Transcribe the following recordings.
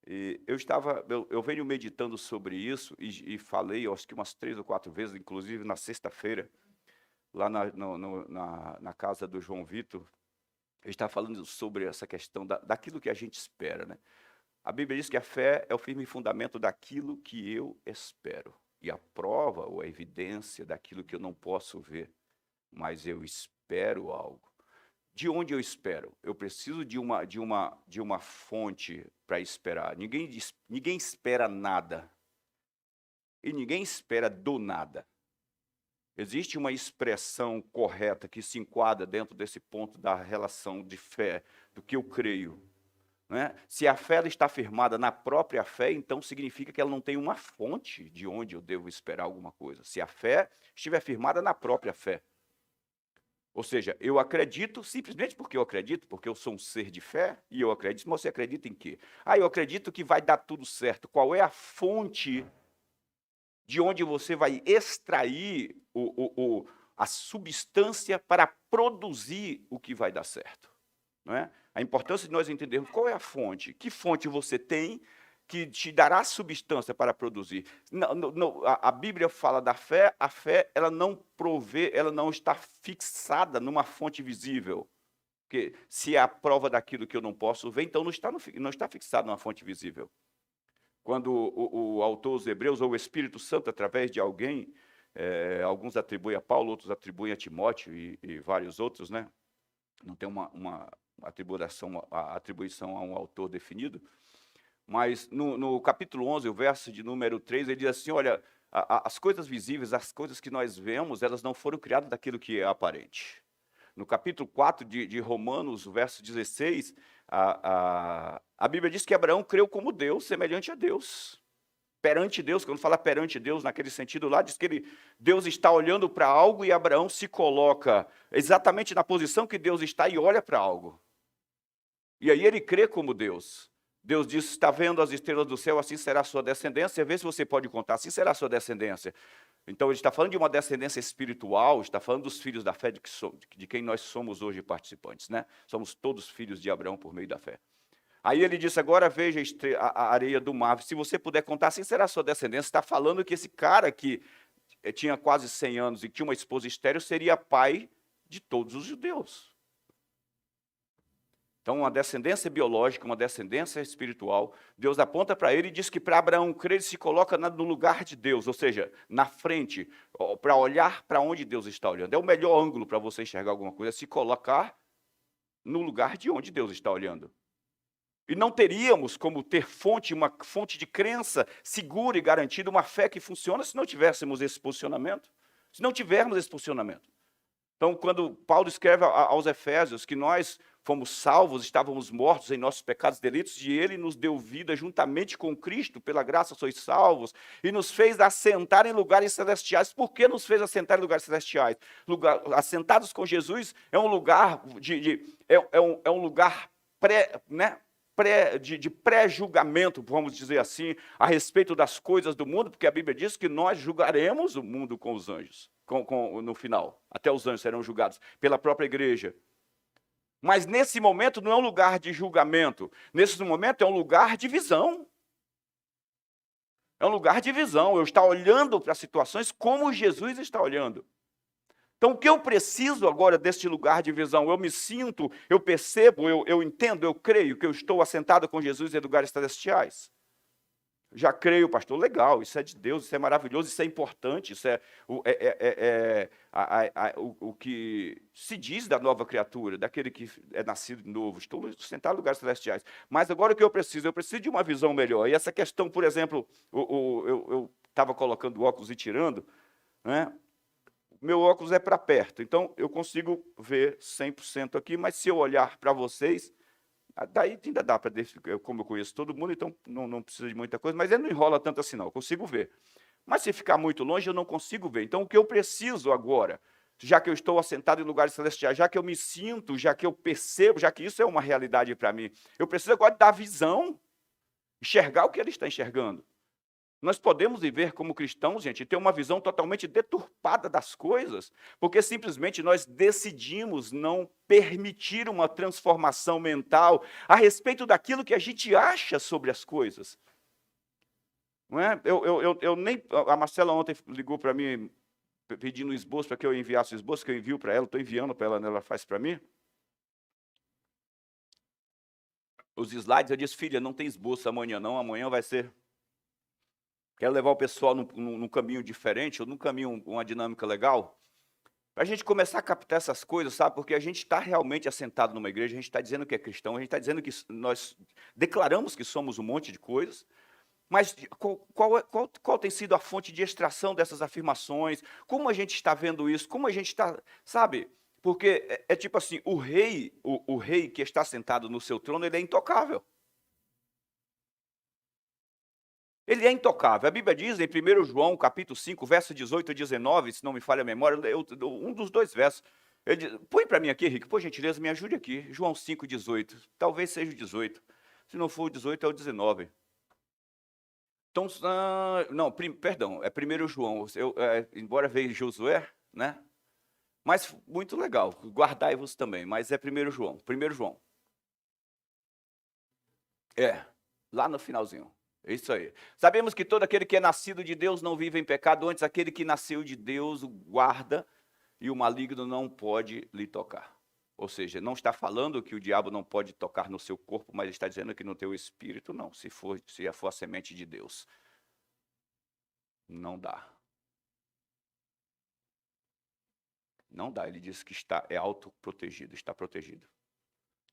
E eu venho meditando sobre isso e falei, eu acho que umas 3 ou 4 vezes, inclusive na sexta-feira, lá na no no na na casa do João Vitor, ele estava falando sobre essa questão daquilo que a gente espera, né. A Bíblia diz que a fé é o firme fundamento daquilo que eu espero, e a prova ou a evidência daquilo que eu não posso ver, mas eu espero algo. De onde eu espero? Eu preciso de uma fonte para esperar. Ninguém espera nada, e ninguém espera do nada. Existe uma expressão correta que se enquadra dentro desse ponto da relação de fé, do que eu creio, né. Se a fé ela está firmada na própria fé, então significa que ela não tem uma fonte de onde eu devo esperar alguma coisa. Se a fé estiver firmada na própria fé. Ou seja, eu acredito simplesmente porque eu acredito, porque eu sou um ser de fé e eu acredito, mas você acredita em quê? Eu acredito que vai dar tudo certo. Qual é a fonte de onde você vai extrair a substância para produzir o que vai dar certo? Não é? A importância de nós entendermos qual é a fonte, que fonte você tem que te dará substância para produzir. A Bíblia fala da fé, a fé ela não provê, ela não está fixada numa fonte visível. Porque se é a prova daquilo que eu não posso ver, então não está fixado numa fonte visível. Quando o autor dos Hebreus, ou o Espírito Santo, através de alguém, alguns atribuem a Paulo, outros atribuem a Timóteo e vários outros, né? Não tem uma atribuição a um autor definido, mas no capítulo 11, o verso de número 3, ele diz assim: olha, as coisas visíveis, as coisas que nós vemos, elas não foram criadas daquilo que é aparente. No capítulo 4 de Romanos, o verso 16, a Bíblia diz que Abraão creu como Deus, semelhante a Deus. Perante Deus, quando fala perante Deus, naquele sentido lá, diz que Deus está olhando para algo e Abraão se coloca exatamente na posição que Deus está e olha para algo. E aí ele crê como Deus. Deus diz: está vendo as estrelas do céu, assim será a sua descendência, vê se você pode contar, assim será a sua descendência. Então ele está falando de uma descendência espiritual, está falando dos filhos da fé de quem nós somos hoje participantes, né? Somos todos filhos de Abraão por meio da fé. Aí ele disse: agora veja a areia do mar, se você puder contar, assim será a sua descendência. Está falando que esse cara que tinha quase 100 anos e tinha uma esposa estéril seria pai de todos os judeus. Então, uma descendência biológica, uma descendência espiritual, Deus aponta para ele e diz que para Abraão crer, ele se coloca no lugar de Deus, ou seja, na frente, para olhar para onde Deus está olhando. É o melhor ângulo para você enxergar alguma coisa, é se colocar no lugar de onde Deus está olhando. E não teríamos como ter uma fonte de crença segura e garantida, uma fé que funciona, se não tivéssemos esse posicionamento, se não tivermos esse posicionamento. Então, quando Paulo escreve aos Efésios que nós fomos salvos, estávamos mortos em nossos pecados e delitos, e ele nos deu vida juntamente com Cristo, pela graça sois salvos, e nos fez assentar em lugares celestiais. Por que nos fez assentar em lugares celestiais? Assentados com Jesus é um lugar é um lugar né, de pré-julgamento, vamos dizer assim, a respeito das coisas do mundo, porque a Bíblia diz que nós julgaremos o mundo com os anjos, no final. Até os anjos serão julgados pela própria igreja. Mas nesse momento não é um lugar de julgamento, nesse momento é um lugar de visão. É um lugar de visão, eu estou olhando para as situações como Jesus está olhando. Então, o que eu preciso agora deste lugar de visão? Eu me sinto, eu percebo, eu entendo, eu creio que eu estou assentado com Jesus em lugares celestiais. Já creio, pastor, legal, isso é de Deus, isso é maravilhoso, isso é importante, isso é o que se diz da nova criatura, daquele que é nascido de novo. Estou sentado em lugares celestiais. Mas agora o que eu preciso? Eu preciso de uma visão melhor. E essa questão, por exemplo, eu estava colocando o óculos e tirando, né? Meu óculos é para perto, então eu consigo ver 100% aqui, mas se eu olhar para vocês, daí ainda dá para, como eu conheço todo mundo, então não precisa de muita coisa, mas ele não enrola tanto assim não, eu consigo ver. Mas se ficar muito longe, eu não consigo ver. Então o que eu preciso agora, já que eu estou assentado em lugares celestiais, já que eu me sinto, já que eu percebo, já que isso é uma realidade para mim, eu preciso agora da visão, enxergar o que ele está enxergando. Nós podemos viver como cristãos, gente, e ter uma visão totalmente deturpada das coisas, porque simplesmente nós decidimos não permitir uma transformação mental a respeito daquilo que a gente acha sobre as coisas. Não é? Eu nem. A Marcela ontem ligou para mim pedindo um esboço para que eu enviasse o esboço, que eu envio para ela, estou enviando para ela, ela faz para mim. Os slides, eu disse, filha, não tem esboço amanhã não, amanhã vai ser... Quero levar o pessoal num caminho diferente, ou num caminho, uma dinâmica legal, para a gente começar a captar essas coisas, sabe? Porque a gente está realmente assentado numa igreja, a gente está dizendo que é cristão, a gente está dizendo que nós declaramos que somos um monte de coisas, mas qual tem sido a fonte de extração dessas afirmações? Como a gente está vendo isso? Como a gente está, sabe? Porque é tipo assim, o rei que está sentado no seu trono, ele é intocável. Ele é intocável. A Bíblia diz em 1 João, capítulo 5, verso 18 e 19, se não me falha a memória, um dos dois versos. Ele diz, põe para mim aqui, Rick, por gentileza, me ajude aqui. João 5, 18. Talvez seja o 18. Se não for o 18, é o 19. Então, não, perdão, é 1 João. Embora veja Josué, né? Mas muito legal, guardai-vos também, mas é 1 João. 1 João. Lá no finalzinho. É isso aí. Sabemos que todo aquele que é nascido de Deus não vive em pecado, antes aquele que nasceu de Deus o guarda e o maligno não pode lhe tocar. Ou seja, não está falando que o diabo não pode tocar no seu corpo, mas está dizendo que no teu espírito não, se for a semente de Deus. Não dá. Não dá, ele diz que é autoprotegido, está protegido.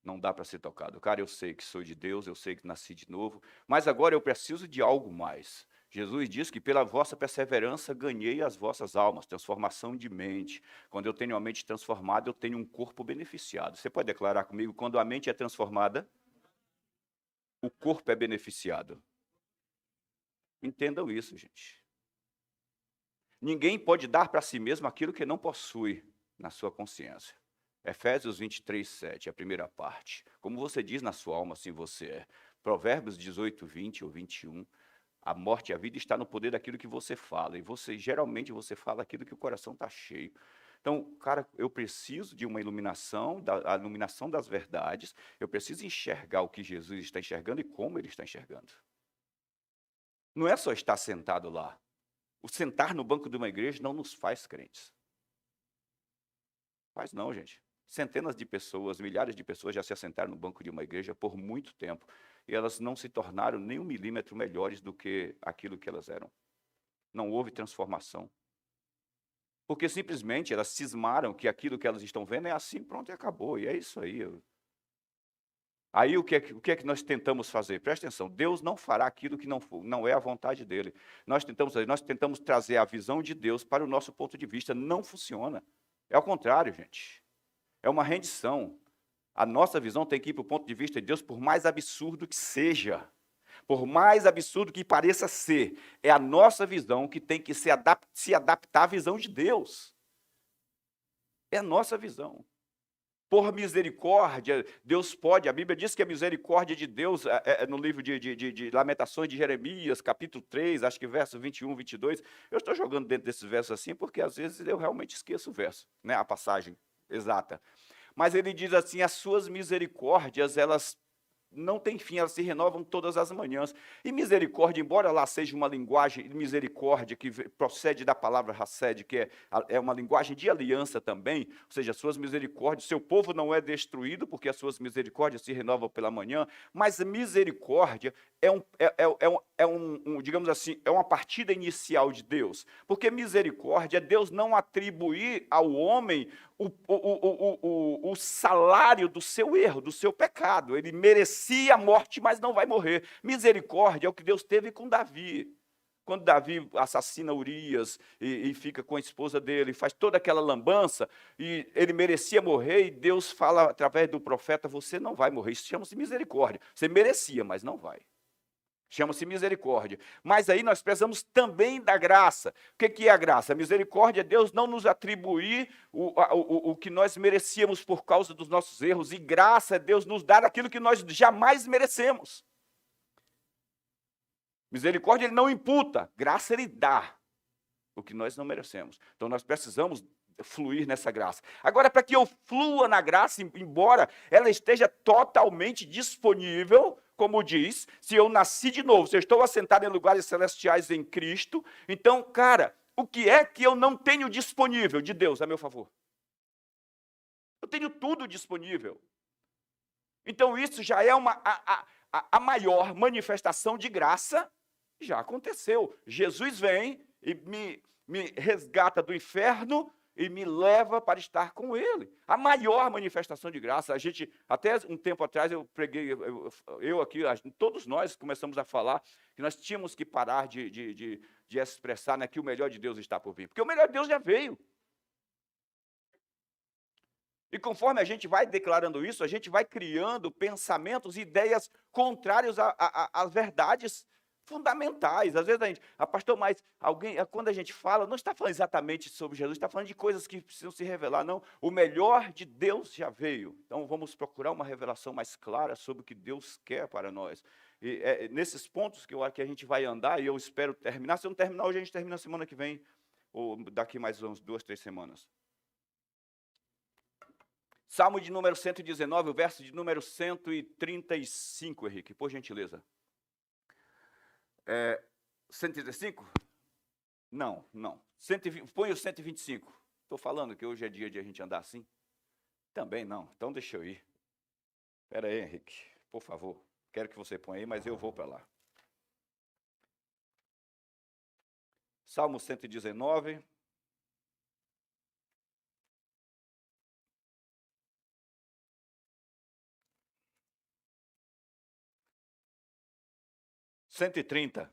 Não dá para ser tocado. Cara, eu sei que sou de Deus, eu sei que nasci de novo, mas agora eu preciso de algo mais. Jesus diz que pela vossa perseverança ganhei as vossas almas, transformação de mente. Quando eu tenho a mente transformada, eu tenho um corpo beneficiado. Você pode declarar comigo, quando a mente é transformada, o corpo é beneficiado. Entendam isso, gente. Ninguém pode dar para si mesmo aquilo que não possui na sua consciência. Efésios 23, 7, a primeira parte. Como você diz na sua alma, assim você é. Provérbios 18, 20 ou 21. A morte e a vida está no poder daquilo que você fala. E geralmente você fala aquilo que o coração está cheio. Então, cara, eu preciso de uma iluminação, a iluminação das verdades. Eu preciso enxergar o que Jesus está enxergando e como ele está enxergando. Não é só estar sentado lá. O sentar no banco de uma igreja não nos faz crentes. Faz não, gente. Centenas de pessoas, milhares de pessoas já se assentaram no banco de uma igreja por muito tempo e elas não se tornaram nem 1 milímetro melhores do que aquilo que elas eram. Não houve transformação. Porque simplesmente elas cismaram que aquilo que elas estão vendo é assim, pronto, e acabou. E é isso aí. Aí o que é que nós tentamos fazer? Presta atenção, Deus não fará aquilo que não é a vontade dele. Nós tentamos trazer a visão de Deus para o nosso ponto de vista. Não funciona. É ao contrário, gente. É uma rendição. A nossa visão tem que ir para o ponto de vista de Deus, por mais absurdo que seja. Por mais absurdo que pareça ser. É a nossa visão que tem que se adaptar à visão de Deus. É a nossa visão. Por misericórdia, Deus pode. A Bíblia diz que a misericórdia de Deus, no livro de Lamentações de Jeremias, capítulo 3, acho que verso 21, 22. Eu estou jogando dentro desses versos assim, porque às vezes eu realmente esqueço o verso, né, a passagem exata. Mas ele diz assim, as suas misericórdias, elas não têm fim, elas se renovam todas as manhãs. E misericórdia, embora lá seja uma linguagem, misericórdia, que procede da palavra hesed, que é uma linguagem de aliança também, ou seja, as suas misericórdias, seu povo não é destruído, porque as suas misericórdias se renovam pela manhã, mas misericórdia digamos assim, é uma partida inicial de Deus, porque misericórdia é Deus não atribuir ao homem o salário do seu erro, do seu pecado. Ele merecia a morte, mas não vai morrer. Misericórdia é o que Deus teve com Davi. Quando Davi assassina Urias e fica com a esposa dele, faz toda aquela lambança, e ele merecia morrer, e Deus fala através do profeta, você não vai morrer. Isso chama-se misericórdia. Você merecia, mas não vai. Chama-se misericórdia. Mas aí nós precisamos também da graça. O que é a graça? A misericórdia é Deus não nos atribuir o que nós merecíamos por causa dos nossos erros. E graça é Deus nos dar aquilo que nós jamais merecemos. Misericórdia ele não imputa, graça ele dá, o que nós não merecemos. Então nós precisamos fluir nessa graça. Agora, para que eu flua na graça, embora ela esteja totalmente disponível, como diz, se eu nasci de novo, se eu estou assentado em lugares celestiais em Cristo, então, cara, o que é que eu não tenho disponível de Deus a meu favor? Eu tenho tudo disponível. Então isso já é a maior manifestação de graça, já aconteceu. Jesus vem e me resgata do inferno e me leva para estar com ele. A maior manifestação de graça. A gente, até um tempo atrás, eu preguei, eu aqui, todos nós começamos a falar que nós tínhamos que parar de expressar, né, que o melhor de Deus está por vir. Porque o melhor de Deus já veio. E conforme a gente vai declarando isso, a gente vai criando pensamentos e ideias contrários às verdades fundamentais. Às vezes a gente, pastor, mas quando a gente fala, não está falando exatamente sobre Jesus, está falando de coisas que precisam se revelar, não. O melhor de Deus já veio. Então vamos procurar uma revelação mais clara sobre o que Deus quer para nós. E nesses pontos que a gente vai andar, e eu espero terminar. Se eu não terminar hoje, a gente termina semana que vem, ou daqui mais uns 2, 3 semanas. Salmo de número 119, o verso de número 135, Henrique, por gentileza. 135? Não. Põe o 125. Estou falando que hoje é dia de a gente andar assim? Também não, então deixa eu ir. Espera aí, Henrique, por favor. Quero que você ponha aí, mas eu vou para lá. Salmo 119. (130).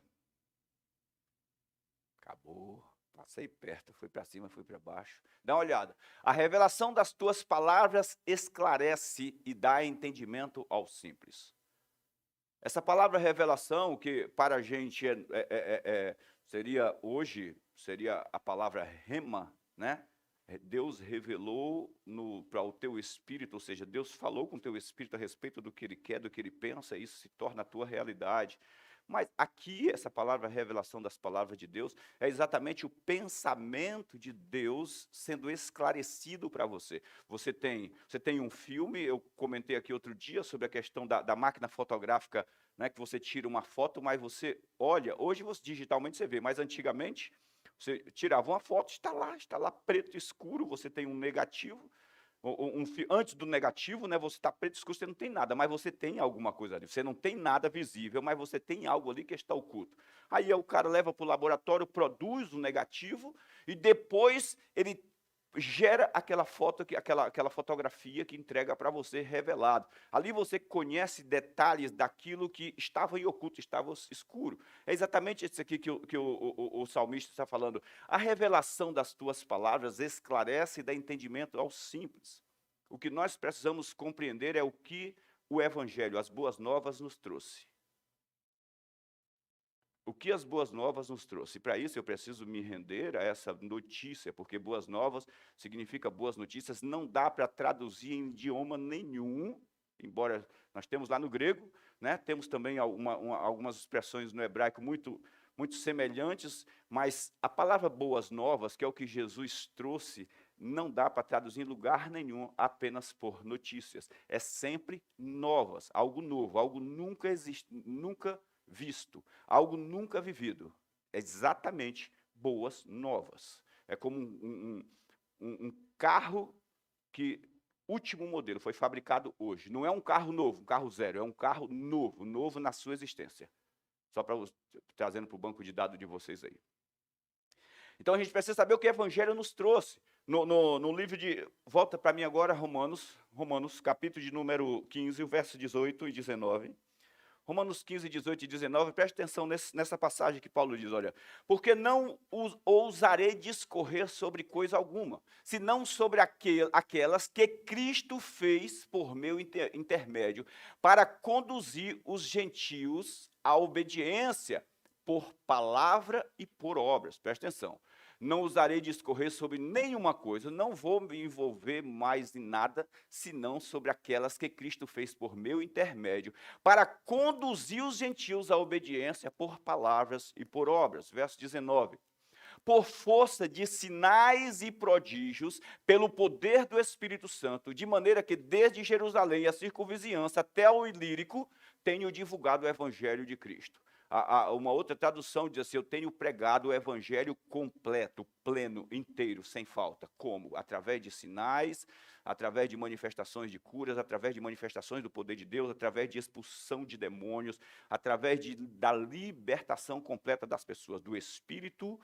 Acabou. Passei perto, fui para cima, fui para baixo. Dá uma olhada. A revelação das tuas palavras esclarece e dá entendimento ao simples. Essa palavra revelação, que para a gente seria a palavra rema, né? Deus revelou para o teu espírito, ou seja, Deus falou com o teu espírito a respeito do que ele quer, do que ele pensa, e isso se torna a tua realidade. Mas aqui, essa palavra revelação das palavras de Deus, é exatamente o pensamento de Deus sendo esclarecido para você. Você tem um filme, eu comentei aqui outro dia sobre a questão da máquina fotográfica, né, que você tira uma foto, mas você olha, hoje digitalmente você vê, mas antigamente você tirava uma foto, está lá preto escuro, você tem um negativo, antes do negativo, né, você está preto escuro, você não tem nada, mas você tem alguma coisa ali. Você não tem nada visível, mas você tem algo ali que está oculto. Aí o cara leva para o laboratório, produz o negativo, e depois ele gera aquela foto, aquela fotografia que entrega para você revelado. Ali você conhece detalhes daquilo que estava em oculto, estava escuro. É exatamente isso aqui que o salmista está falando. A revelação das tuas palavras esclarece e dá entendimento ao simples. O que nós precisamos compreender é o que o Evangelho, as boas novas, nos trouxe. O que as boas novas nos trouxe? E para isso eu preciso me render a essa notícia, porque boas novas significa boas notícias, não dá para traduzir em idioma nenhum, embora nós temos lá no grego, né, temos também algumas expressões no hebraico muito semelhantes, mas a palavra boas novas, que é o que Jesus trouxe, não dá para traduzir em lugar nenhum apenas por notícias. É sempre novas, algo novo, algo nunca visto, algo nunca vivido. É exatamente boas novas. É como um carro que, último modelo, foi fabricado hoje. Não é um carro novo, um carro zero, é um carro novo na sua existência. Só para trazendo para o banco de dados de vocês aí. Então a gente precisa saber o que o Evangelho nos trouxe. No livro de, volta para mim agora, Romanos, capítulo de número 15, o verso 18 e 19. Romanos 15, 18 e 19, preste atenção nessa passagem que Paulo diz, olha, porque não ousarei discorrer sobre coisa alguma, senão sobre aquelas que Cristo fez por meu intermédio, para conduzir os gentios à obediência por palavra e por obras. Preste atenção. Não usarei de discorrer sobre nenhuma coisa, não vou me envolver mais em nada, senão sobre aquelas que Cristo fez por meu intermédio, para conduzir os gentios à obediência por palavras e por obras. Verso 19. Por força de sinais e prodígios, pelo poder do Espírito Santo, de maneira que desde Jerusalém a circunvizinhança até o Ilírico, tenho divulgado o evangelho de Cristo. Uma outra tradução diz assim: eu tenho pregado o evangelho completo, pleno, inteiro, sem falta. Como? Através de sinais, através de manifestações de curas, através de manifestações do poder de Deus, através de expulsão de demônios, através da libertação completa das pessoas, do espírito,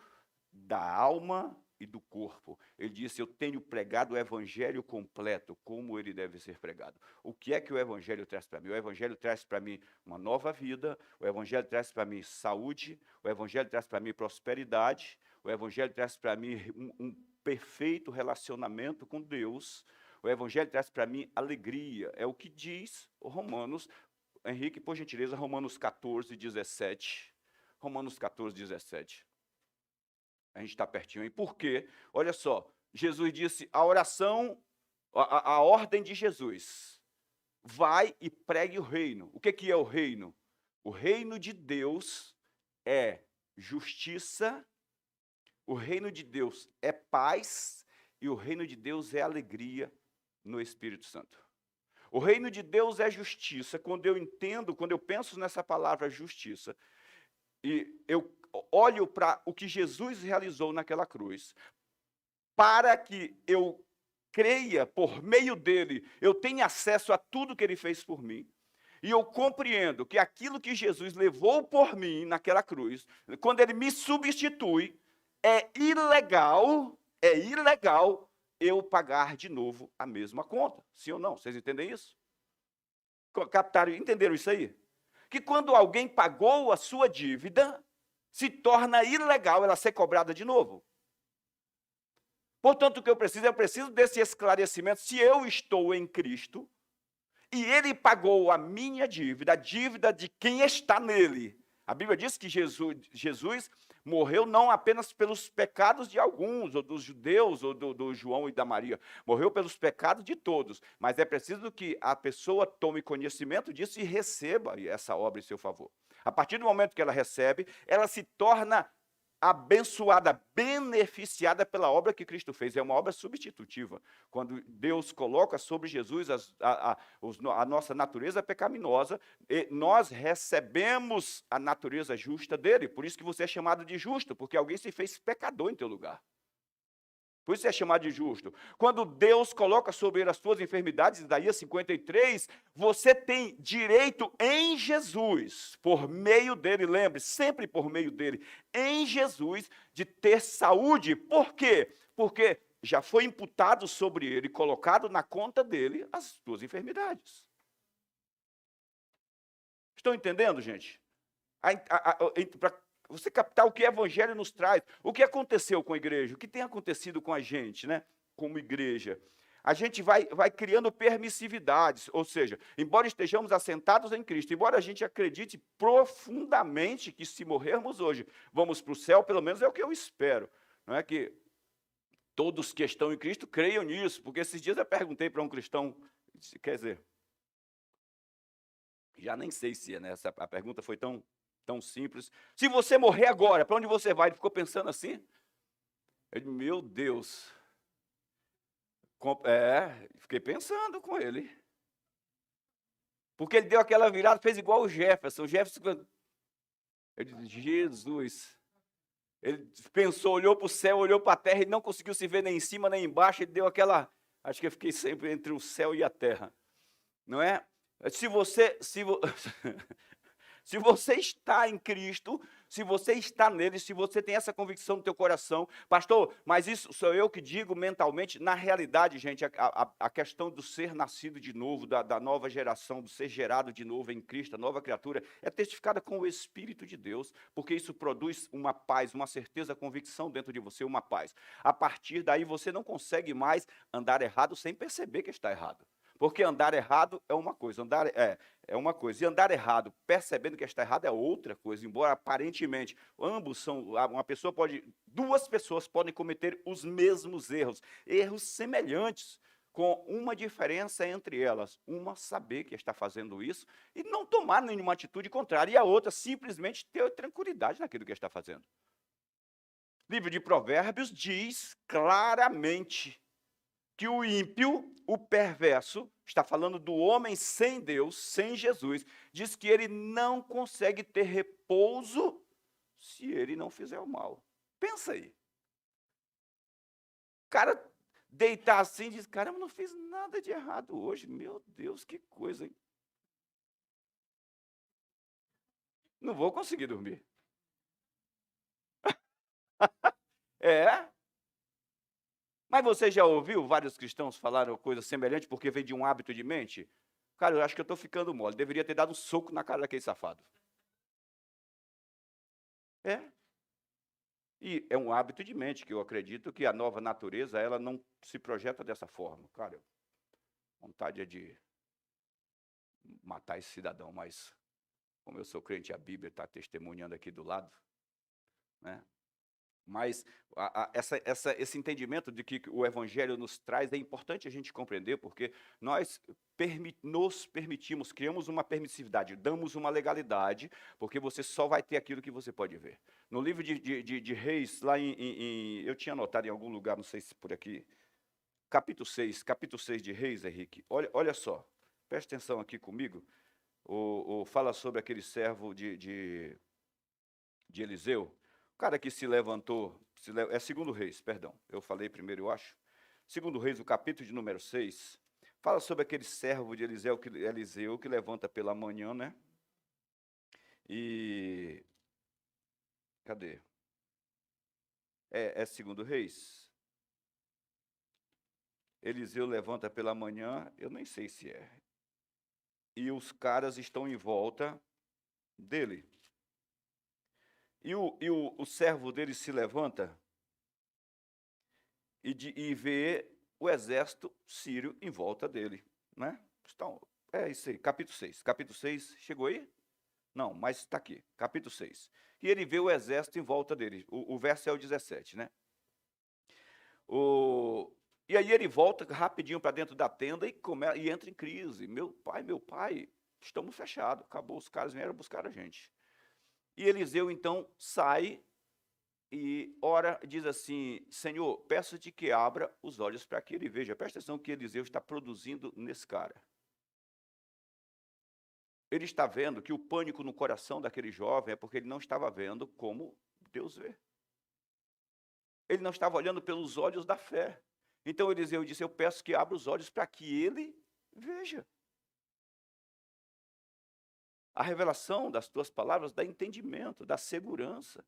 da alma e do corpo. Ele disse: eu tenho pregado o evangelho completo, como ele deve ser pregado. O que é que o evangelho traz para mim? O evangelho traz para mim uma nova vida, o evangelho traz para mim saúde, o evangelho traz para mim prosperidade, o evangelho traz para mim um perfeito relacionamento com Deus, o evangelho traz para mim alegria. É o que diz o Romanos. Henrique, por gentileza, Romanos 14, 17. Romanos 14, 17. A gente está pertinho aí. Por quê? Olha só, Jesus disse, a oração, a ordem de Jesus, vai e pregue o reino. O que é o reino? O reino de Deus é justiça, o reino de Deus é paz e o reino de Deus é alegria no Espírito Santo. O reino de Deus é justiça. Quando eu penso nessa palavra justiça, e eu olho para o que Jesus realizou naquela cruz, para que eu creia, por meio dele, eu tenha acesso a tudo que ele fez por mim, e eu compreendo que aquilo que Jesus levou por mim naquela cruz, quando ele me substitui, é ilegal eu pagar de novo a mesma conta. Sim ou não? Vocês entendem isso? Captaram, entenderam isso aí? Que quando alguém pagou a sua dívida, se torna ilegal ela ser cobrada de novo. Portanto, o que eu preciso desse esclarecimento. Se eu estou em Cristo, e ele pagou a minha dívida, a dívida de quem está nele. A Bíblia diz que Jesus morreu não apenas pelos pecados de alguns, ou dos judeus, ou do João e da Maria. Morreu pelos pecados de todos. Mas é preciso que a pessoa tome conhecimento disso e receba essa obra em seu favor. A partir do momento que ela recebe, ela se torna abençoada, beneficiada pela obra que Cristo fez. É uma obra substitutiva. Quando Deus coloca sobre Jesus a nossa natureza pecaminosa, nós recebemos a natureza justa dele. Por isso que você é chamado de justo, porque alguém se fez pecador em teu lugar. Por isso é chamado de justo. Quando Deus coloca sobre ele as suas enfermidades, Isaías 53, você tem direito em Jesus, por meio dele, lembre, sempre por meio dele, em Jesus, de ter saúde. Por quê? Porque já foi imputado sobre ele, colocado na conta dele, as suas enfermidades. Estão entendendo, gente? Para você captar o que o evangelho nos traz. O que aconteceu com a igreja? O que tem acontecido com a gente, né? Como igreja? A gente vai criando permissividades, ou seja, embora estejamos assentados em Cristo, embora a gente acredite profundamente que se morrermos hoje, vamos para o céu, pelo menos é o que eu espero. Não é que todos que estão em Cristo creiam nisso, porque esses dias eu perguntei para um cristão, quer dizer, já nem sei se é, né? A pergunta foi tão simples. Se você morrer agora, para onde você vai? Ele ficou pensando assim. Eu disse, meu Deus. Fiquei pensando com ele. Porque ele deu aquela virada, fez igual o Jefferson. O Jefferson, eu disse, Jesus. Ele pensou, olhou para o céu, olhou para a terra, e não conseguiu se ver nem em cima, nem embaixo. Ele deu aquela, acho que eu fiquei sempre entre o céu e a terra. Não é? Se você está em Cristo, se você está nele, se você tem essa convicção no teu coração, pastor, mas isso sou eu que digo mentalmente, na realidade, gente, a questão do ser nascido de novo, da nova geração, do ser gerado de novo em Cristo, a nova criatura, é testificada com o Espírito de Deus, porque isso produz uma paz, uma certeza, convicção dentro de você, uma paz. A partir daí, você não consegue mais andar errado sem perceber que está errado. Porque andar errado é uma coisa, é uma coisa. E andar errado, percebendo que está errado, é outra coisa. Embora aparentemente ambos são, duas pessoas podem cometer os mesmos erros, erros semelhantes, com uma diferença entre elas. Uma saber que está fazendo isso e não tomar nenhuma atitude contrária, e a outra simplesmente ter tranquilidade naquilo que está fazendo. O livro de Provérbios diz claramente que o ímpio, o perverso, está falando do homem sem Deus, sem Jesus, diz que ele não consegue ter repouso se ele não fizer o mal. Pensa aí. O cara deitar assim e diz, caramba, não fiz nada de errado hoje. Meu Deus, que coisa, hein? Não vou conseguir dormir. É. Mas você já ouviu vários cristãos falarem coisa semelhante porque vem de um hábito de mente? Cara, eu acho que eu estou ficando mole. Deveria ter dado um soco na cara daquele safado. É. E é um hábito de mente, que eu acredito que a nova natureza, ela não se projeta dessa forma. Cara, vontade é de matar esse cidadão, mas como eu sou crente, a Bíblia está testemunhando aqui do lado, né? Mas esse entendimento de que o Evangelho nos traz é importante a gente compreender, porque nós nos permitimos, criamos uma permissividade, damos uma legalidade, porque você só vai ter aquilo que você pode ver. No livro de Reis, lá eu tinha anotado em algum lugar, não sei se por aqui, capítulo 6 de Reis, Henrique, olha só, preste atenção aqui comigo, fala sobre aquele servo de Eliseu, o cara que se levantou, é segundo Reis, perdão, eu falei primeiro, eu acho. Segundo Reis, o capítulo de número 6, fala sobre aquele servo de Eliseu que levanta pela manhã, né? E... cadê? É segundo Reis? Eliseu levanta pela manhã, eu nem sei se é. E os caras estão em volta dele. E o servo dele se levanta e vê o exército sírio em volta dele, né? Então, é isso aí, capítulo 6. Capítulo 6, chegou aí? Não, mas está aqui, capítulo 6. E ele vê o exército em volta dele. O verso é o 17, né? E aí ele volta rapidinho para dentro da tenda e entra em crise. Meu pai, estamos fechados, acabou, os caras vieram buscar a gente. E Eliseu, então, sai e ora, diz assim, Senhor, peço-te que abra os olhos para que ele veja. Presta atenção que Eliseu está produzindo nesse cara. Ele está vendo que o pânico no coração daquele jovem é porque ele não estava vendo como Deus vê. Ele não estava olhando pelos olhos da fé. Então Eliseu disse, eu peço que abra os olhos para que ele veja. A revelação das tuas palavras dá entendimento, dá segurança.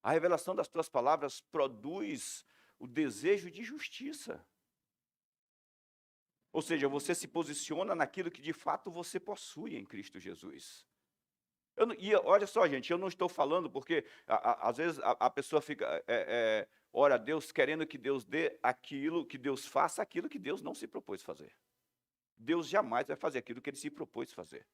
A revelação das tuas palavras produz o desejo de justiça. Ou seja, você se posiciona naquilo que de fato você possui em Cristo Jesus. E olha só, gente, eu não estou falando porque às vezes a pessoa fica, ora a Deus querendo que Deus dê aquilo, que Deus faça aquilo que Deus não se propôs fazer. Deus jamais vai fazer aquilo que ele se propôs fazer.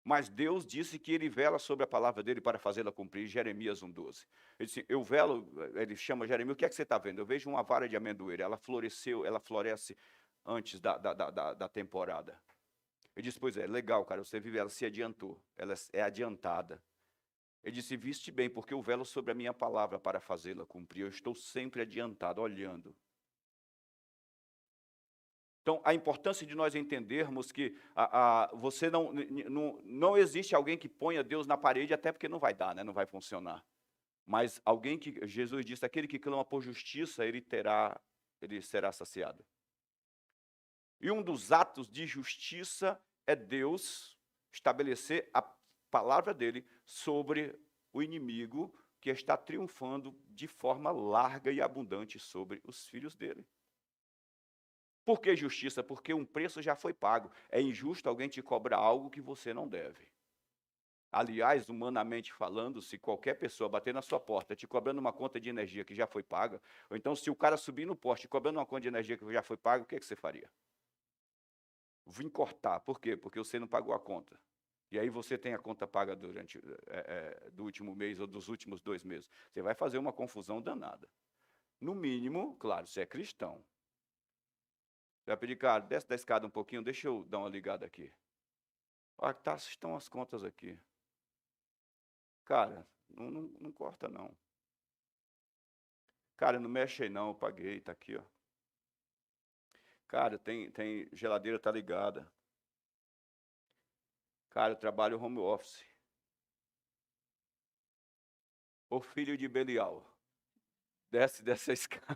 Mas Deus disse que ele vela sobre a palavra dele para fazê-la cumprir, Jeremias 1,12. Ele disse, eu velo, ele chama Jeremias, o que é que você está vendo? Eu vejo uma vara de amendoeira, ela floresce antes da temporada. Ele disse, pois é, legal, cara, você vive, ela se adiantou, ela é adiantada. Ele disse, viste bem, porque eu velo sobre a minha palavra para fazê-la cumprir, eu estou sempre adiantado, olhando. Então, a importância de nós entendermos que você não existe alguém que ponha Deus na parede, até porque não vai dar, né? Não vai funcionar. Mas alguém que, Jesus disse, aquele que clama por justiça, ele será saciado. E um dos atos de justiça é Deus estabelecer a palavra dele sobre o inimigo que está triunfando de forma larga e abundante sobre os filhos dele. Por que justiça? Porque um preço já foi pago. É injusto alguém te cobrar algo que você não deve. Aliás, humanamente falando, se qualquer pessoa bater na sua porta te cobrando uma conta de energia que já foi paga, ou então se o cara subir no poste cobrando uma conta de energia que já foi paga, o que você faria? vim cortar. Por quê? Porque você não pagou a conta. E aí você tem a conta paga durante do último mês ou dos últimos 2 meses. Você vai fazer uma confusão danada. No mínimo, claro, você é cristão. Você vai pedir, cara, desce da escada um pouquinho, deixa eu dar uma ligada aqui. Ah, tá, estão as contas aqui. Cara, não corta não. Cara, não mexe aí não, eu paguei, tá aqui, ó. Cara, tem geladeira tá ligada. Cara, eu trabalho home office. Ô filho de Belial, desce dessa escada.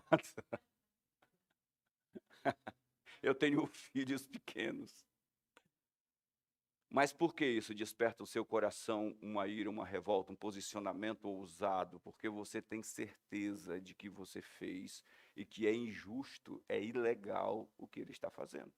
Eu tenho filhos pequenos. Mas por que isso desperta o seu coração uma ira, uma revolta, um posicionamento ousado? Porque você tem certeza de que você fez e que é injusto, é ilegal o que ele está fazendo.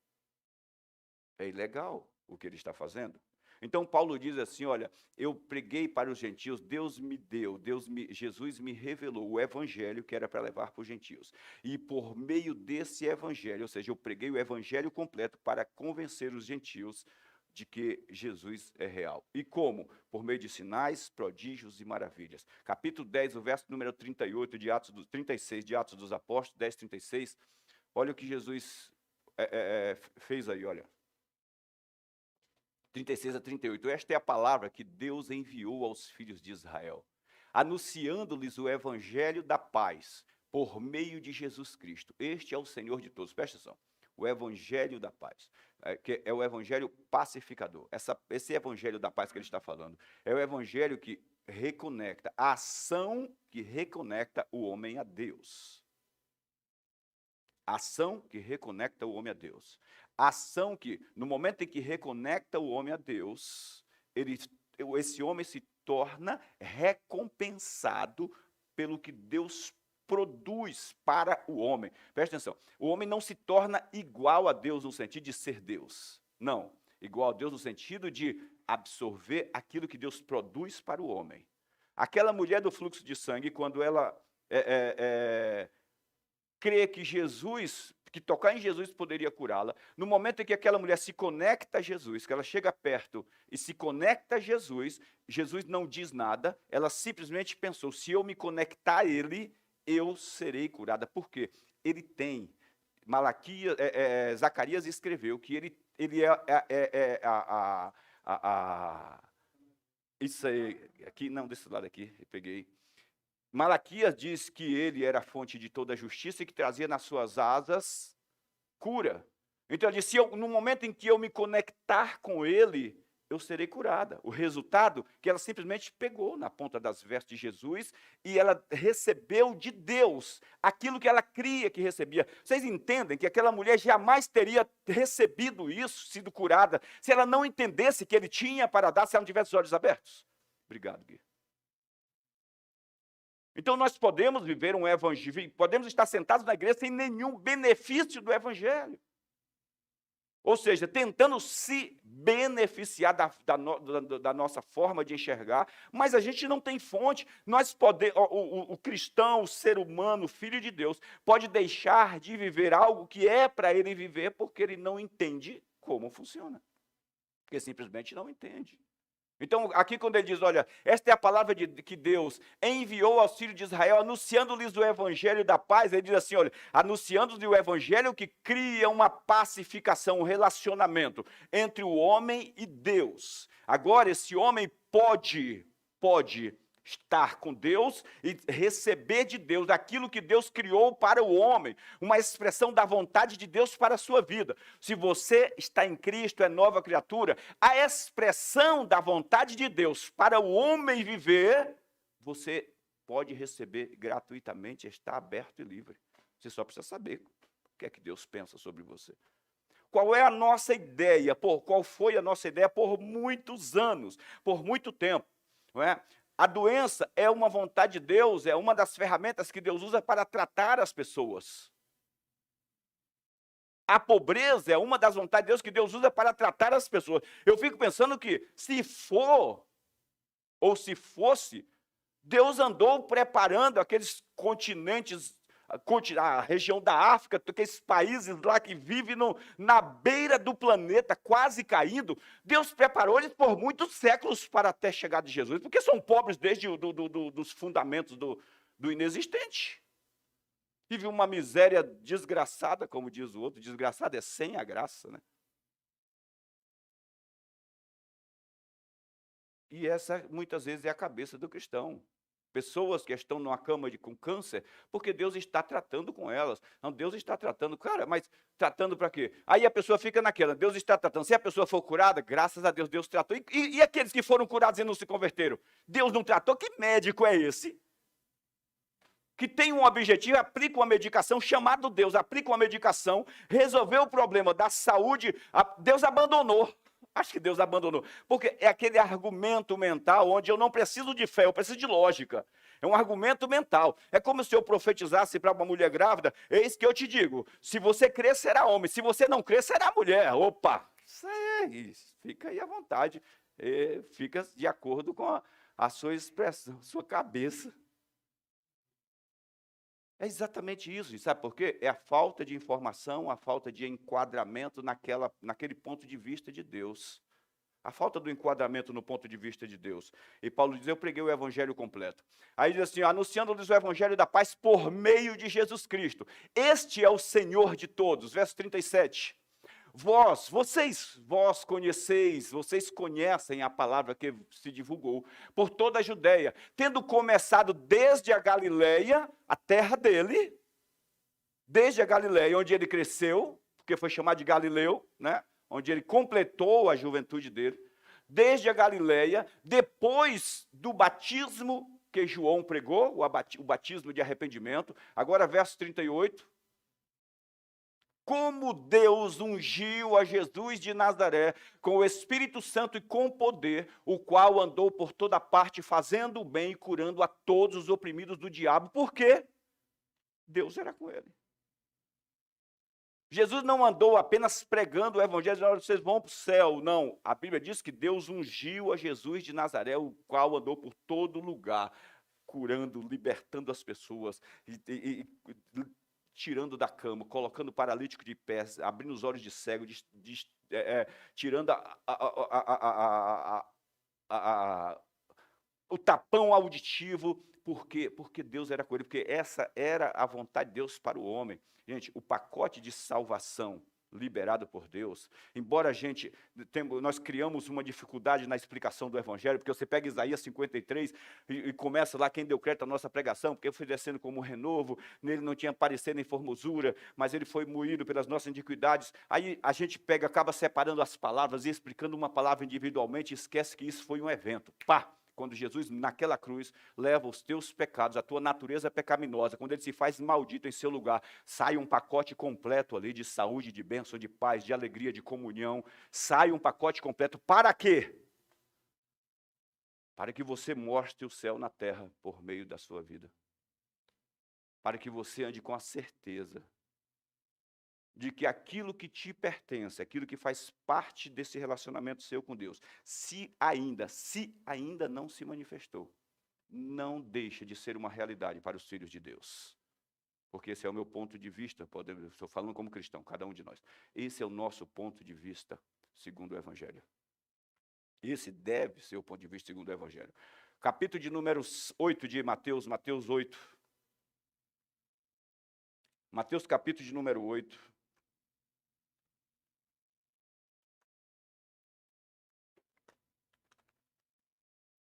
É ilegal o que ele está fazendo. Então Paulo diz assim, olha, eu preguei para os gentios, Deus me deu, Jesus me revelou o evangelho que era para levar para os gentios. E por meio desse evangelho, ou seja, eu preguei o evangelho completo para convencer os gentios de que Jesus é real. E como? Por meio de sinais, prodígios e maravilhas. Capítulo 10, o verso número 38 de Atos 36 de Atos dos Apóstolos, 10, 36. Olha o que Jesus fez aí, olha. 36 a 38. Esta é a palavra que Deus enviou aos filhos de Israel, anunciando-lhes o evangelho da paz, por meio de Jesus Cristo. Este é o Senhor de todos. Presta atenção. O evangelho da paz, que é o evangelho pacificador. Esse evangelho da paz que ele está falando, é o evangelho que reconecta, a ação que reconecta o homem a Deus. A ação que reconecta o homem a Deus. A ação que, no momento em que reconecta o homem a Deus, esse homem se torna recompensado pelo que Deus produz para o homem. Presta atenção, o homem não se torna igual a Deus no sentido de ser Deus. Não, igual a Deus no sentido de absorver aquilo que Deus produz para o homem. Aquela mulher do fluxo de sangue, quando ela crê que tocar em Jesus poderia curá-la, no momento em que aquela mulher se conecta a Jesus, que ela chega perto e se conecta a Jesus, Jesus não diz nada, ela simplesmente pensou, se eu me conectar a Ele, eu serei curada. Por quê? Ele tem, Zacarias escreveu que ele isso aí, aqui, não, desse lado aqui, eu peguei. Malaquias diz que ele era a fonte de toda a justiça e que trazia nas suas asas cura. Então ele disse, no momento em que eu me conectar com ele, eu serei curada. O resultado, que ela simplesmente pegou na ponta das vestes de Jesus e ela recebeu de Deus aquilo que ela cria que recebia. Vocês entendem que aquela mulher jamais teria recebido isso, sido curada, se ela não entendesse que ele tinha para dar, se ela não tivesse os olhos abertos? Obrigado, Gui. Então nós podemos viver um evangelho, podemos estar sentados na igreja sem nenhum benefício do evangelho. Ou seja, tentando se beneficiar da nossa forma de enxergar, mas a gente não tem fonte. Nós podemos, o cristão, o ser humano, o filho de Deus, pode deixar de viver algo que é para ele viver porque ele não entende como funciona. Porque simplesmente não entende. Então, aqui quando ele diz, olha, esta é a palavra que Deus enviou aos filhos de Israel, anunciando-lhes o evangelho da paz, ele diz assim, olha, anunciando-lhes o evangelho que cria uma pacificação, um relacionamento entre o homem e Deus. Agora, esse homem pode estar com Deus e receber de Deus aquilo que Deus criou para o homem, uma expressão da vontade de Deus para a sua vida. Se você está em Cristo, é nova criatura, a expressão da vontade de Deus para o homem viver, você pode receber gratuitamente, está aberto e livre. Você só precisa saber o que é que Deus pensa sobre você. Qual é a nossa ideia? Qual foi a nossa ideia por muitos anos, por muito tempo, não é? A doença é uma vontade de Deus, é uma das ferramentas que Deus usa para tratar as pessoas. A pobreza é uma das vontades de Deus que Deus usa para tratar as pessoas. Eu fico pensando que se fosse, Deus andou preparando aqueles continentes a região da África, aqueles países lá que vivem na beira do planeta, quase caindo, Deus preparou eles por muitos séculos para até chegar de Jesus, porque são pobres desde dos fundamentos do inexistente. Vive uma miséria desgraçada, como diz o outro, desgraçada é sem a graça, né? E essa, muitas vezes, é a cabeça do cristão. Pessoas que estão numa cama com câncer, porque Deus está tratando com elas. Não, Deus está tratando. Cara, mas tratando para quê? Aí a pessoa fica naquela, Deus está tratando. Se a pessoa for curada, graças a Deus, Deus tratou. E aqueles que foram curados e não se converteram? Deus não tratou? Que médico é esse? Que tem um objetivo, aplica uma medicação, chamado Deus, aplica uma medicação, resolveu o problema da saúde, Deus abandonou. Acho que Deus abandonou. Porque é aquele argumento mental onde eu não preciso de fé, eu preciso de lógica. É um argumento mental. É como se eu profetizasse para uma mulher grávida, eis que eu te digo, se você crer, será homem, se você não crer, será mulher. Opa, isso aí, fica aí à vontade. Fica de acordo com a sua expressão, sua cabeça. É exatamente isso, e sabe por quê? É a falta de informação, a falta de enquadramento naquele ponto de vista de Deus. A falta do enquadramento no ponto de vista de Deus. E Paulo diz, eu preguei o evangelho completo. Aí diz assim, anunciando-lhes o evangelho da paz por meio de Jesus Cristo. Este é o Senhor de todos. Verso 37. Vós conheceis, vocês conhecem a palavra que se divulgou por toda a Judéia, tendo começado desde a Galileia, a terra dele, desde a Galileia, onde ele cresceu, porque foi chamado de Galileu, né? Onde ele completou a juventude dele, desde a Galileia, depois do batismo que João pregou, o batismo de arrependimento, agora verso 38, como Deus ungiu a Jesus de Nazaré com o Espírito Santo e com poder, o qual andou por toda parte fazendo o bem e curando a todos os oprimidos do diabo. Por quê? Deus era com ele. Jesus não andou apenas pregando o evangelho, dizendo, vocês vão para o céu. Não, a Bíblia diz que Deus ungiu a Jesus de Nazaré, o qual andou por todo lugar, curando, libertando as pessoas, tirando da cama, colocando o paralítico de pé, abrindo os olhos de cego, tirando o tapão auditivo. Por quê? Porque Deus era com ele, porque essa era a vontade de Deus para o homem. Gente, o pacote de salvação liberado por Deus, embora nós criamos uma dificuldade na explicação do Evangelho, porque você pega Isaías 53 e começa lá, quem deu crédito à nossa pregação, porque eu fui descendo como um renovo, nele não tinha parecer nem formosura, mas ele foi moído pelas nossas iniquidades. Aí a gente acaba separando as palavras e explicando uma palavra individualmente e esquece que isso foi um evento. Pá! Quando Jesus, naquela cruz, leva os teus pecados, a tua natureza pecaminosa, quando ele se faz maldito em seu lugar, sai um pacote completo ali de saúde, de bênção, de paz, de alegria, de comunhão, sai um pacote completo. Para quê? Para que você mostre o céu na terra por meio da sua vida. Para que você ande com a certeza de que aquilo que te pertence, aquilo que faz parte desse relacionamento seu com Deus, se ainda não se manifestou, não deixa de ser uma realidade para os filhos de Deus. Porque esse é o meu ponto de vista, estou falando como cristão, cada um de nós. Esse é o nosso ponto de vista segundo o Evangelho. Esse deve ser o ponto de vista segundo o Evangelho. Capítulo de número 8 de Mateus, Mateus 8. Mateus capítulo de número 8.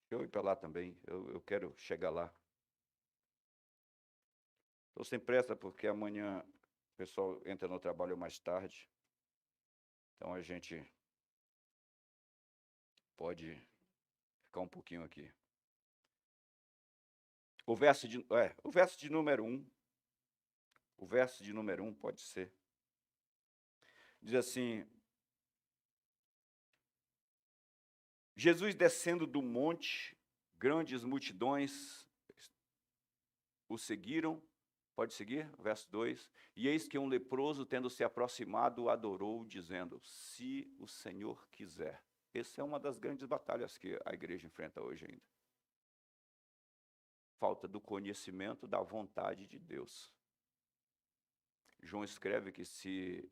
Eu ir para lá também, eu quero chegar lá. Estou sem pressa porque amanhã o pessoal entra no trabalho mais tarde. Então a gente pode ficar um pouquinho aqui. O verso de número 1. O verso de número 1 pode ser. Diz assim: Jesus descendo do monte, grandes multidões o seguiram. Pode seguir? Verso 2. E eis que um leproso, tendo se aproximado, o adorou, dizendo: se o Senhor quiser. Essa é uma das grandes batalhas que a igreja enfrenta hoje ainda. Falta do conhecimento da vontade de Deus. João escreve que se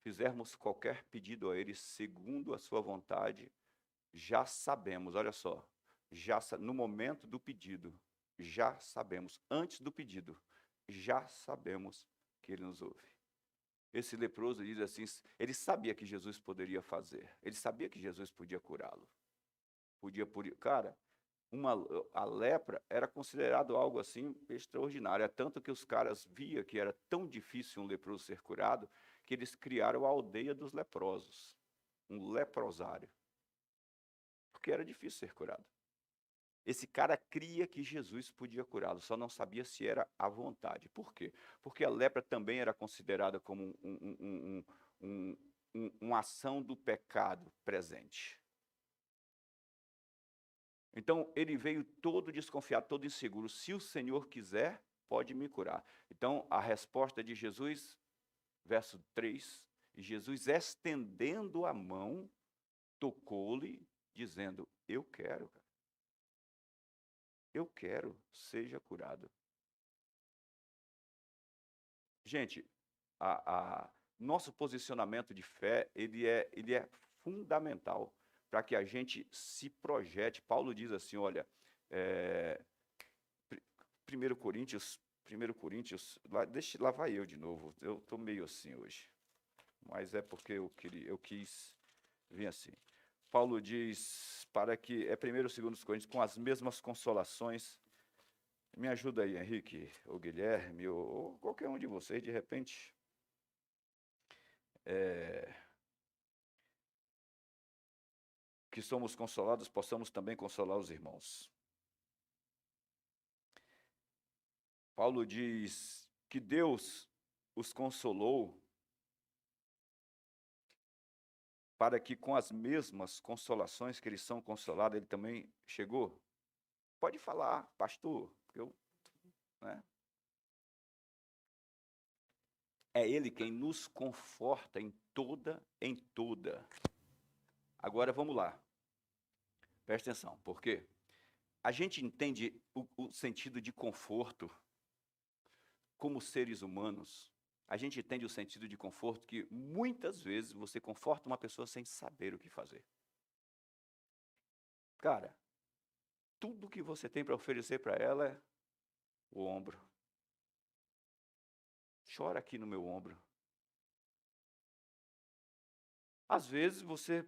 fizermos qualquer pedido a ele segundo a sua vontade, já sabemos, olha só, no momento do pedido, já sabemos, antes do pedido, já sabemos que ele nos ouve. Esse leproso diz assim, ele sabia que Jesus poderia fazer, ele sabia que Jesus podia curá-lo. Cara, a lepra era considerado algo assim extraordinário, é tanto que os caras via que era tão difícil um leproso ser curado, que eles criaram a aldeia dos leprosos, um leprosário, porque era difícil ser curado. Esse cara cria que Jesus podia curá-lo, só não sabia se era à vontade. Por quê? Porque a lepra também era considerada como uma ação do pecado presente. Então, ele veio todo desconfiado, todo inseguro. Se o Senhor quiser, pode me curar. Então, a resposta de Jesus, verso 3, e Jesus, estendendo a mão, tocou-lhe, dizendo, eu quero, eu quero, seja curado. Gente, nosso posicionamento de fé, ele é fundamental para que a gente se projete. Paulo diz assim, olha, 1 Coríntios, lá vai eu de novo, eu estou meio assim hoje, mas é porque eu quis vir assim. Paulo diz, para que, 1 ou 2 Coríntios, com as mesmas consolações, me ajuda aí, Henrique, ou Guilherme, ou qualquer um de vocês, de repente, que somos consolados, possamos também consolar os irmãos. Paulo diz que Deus os consolou para que com as mesmas consolações que eles são consolados, ele também chegou. Pode falar, pastor, né? É ele quem nos conforta em toda. Agora vamos lá. Presta atenção, por quê? A gente entende o sentido de conforto como seres humanos. A gente entende o sentido de conforto que muitas vezes você conforta uma pessoa sem saber o que fazer. Cara, tudo que você tem para oferecer para ela é o ombro. Chora aqui no meu ombro. Às vezes você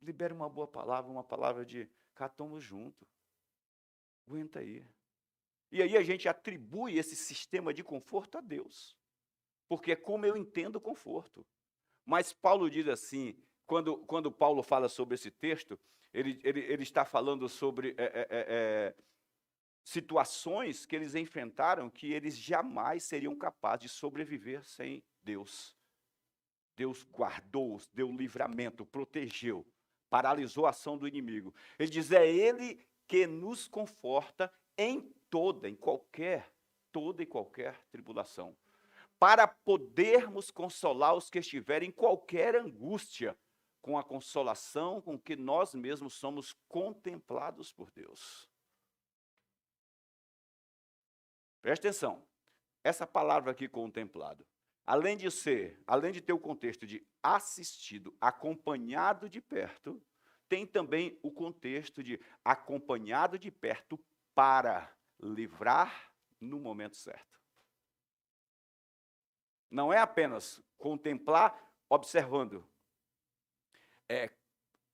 libera uma boa palavra, uma palavra de cá, tamo junto. Aguenta aí. E aí a gente atribui esse sistema de conforto a Deus. Porque é como eu entendo conforto. Mas Paulo diz assim, quando Paulo fala sobre esse texto, ele está falando sobre situações que eles enfrentaram que eles jamais seriam capazes de sobreviver sem Deus. Deus guardou-os, deu livramento, protegeu, paralisou a ação do inimigo. Ele diz, é Ele que nos conforta em toda e qualquer tribulação, para podermos consolar os que estiverem em qualquer angústia, com a consolação com que nós mesmos somos contemplados por Deus. Presta atenção, essa palavra aqui, contemplado, além de ter o contexto de assistido, acompanhado de perto, tem também o contexto de acompanhado de perto para livrar no momento certo. Não é apenas contemplar, observando. É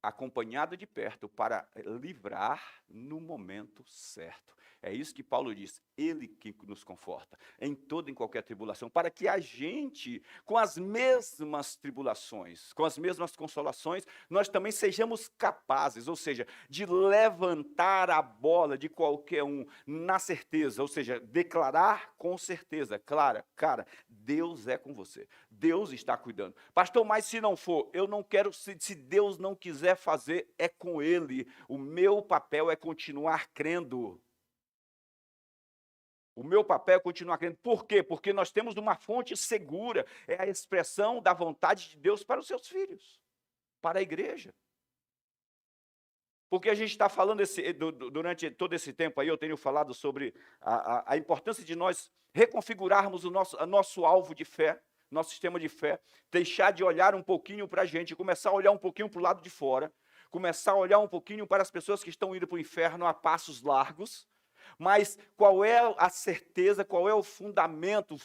acompanhado de perto para livrar no momento certo. É isso que Paulo diz, ele que nos conforta em toda e qualquer tribulação, para que a gente, com as mesmas tribulações, com as mesmas consolações, nós também sejamos capazes, ou seja, de levantar a bola de qualquer um na certeza, ou seja, declarar com certeza, clara, cara, Deus é com você, Deus está cuidando. Pastor, mas se não for, eu não quero, se Deus não quiser fazer, é com Ele. O meu papel é continuar crendo. O meu papel é continuar crendo. Por quê? Porque nós temos uma fonte segura. É a expressão da vontade de Deus para os seus filhos, para a igreja. Porque a gente está falando durante todo esse tempo aí, eu tenho falado sobre a importância de nós reconfigurarmos o nosso alvo de fé, nosso sistema de fé, deixar de olhar um pouquinho para a gente, começar a olhar um pouquinho para o lado de fora, começar a olhar um pouquinho para as pessoas que estão indo para o inferno a passos largos. Mas qual é a certeza, qual é o fundamento,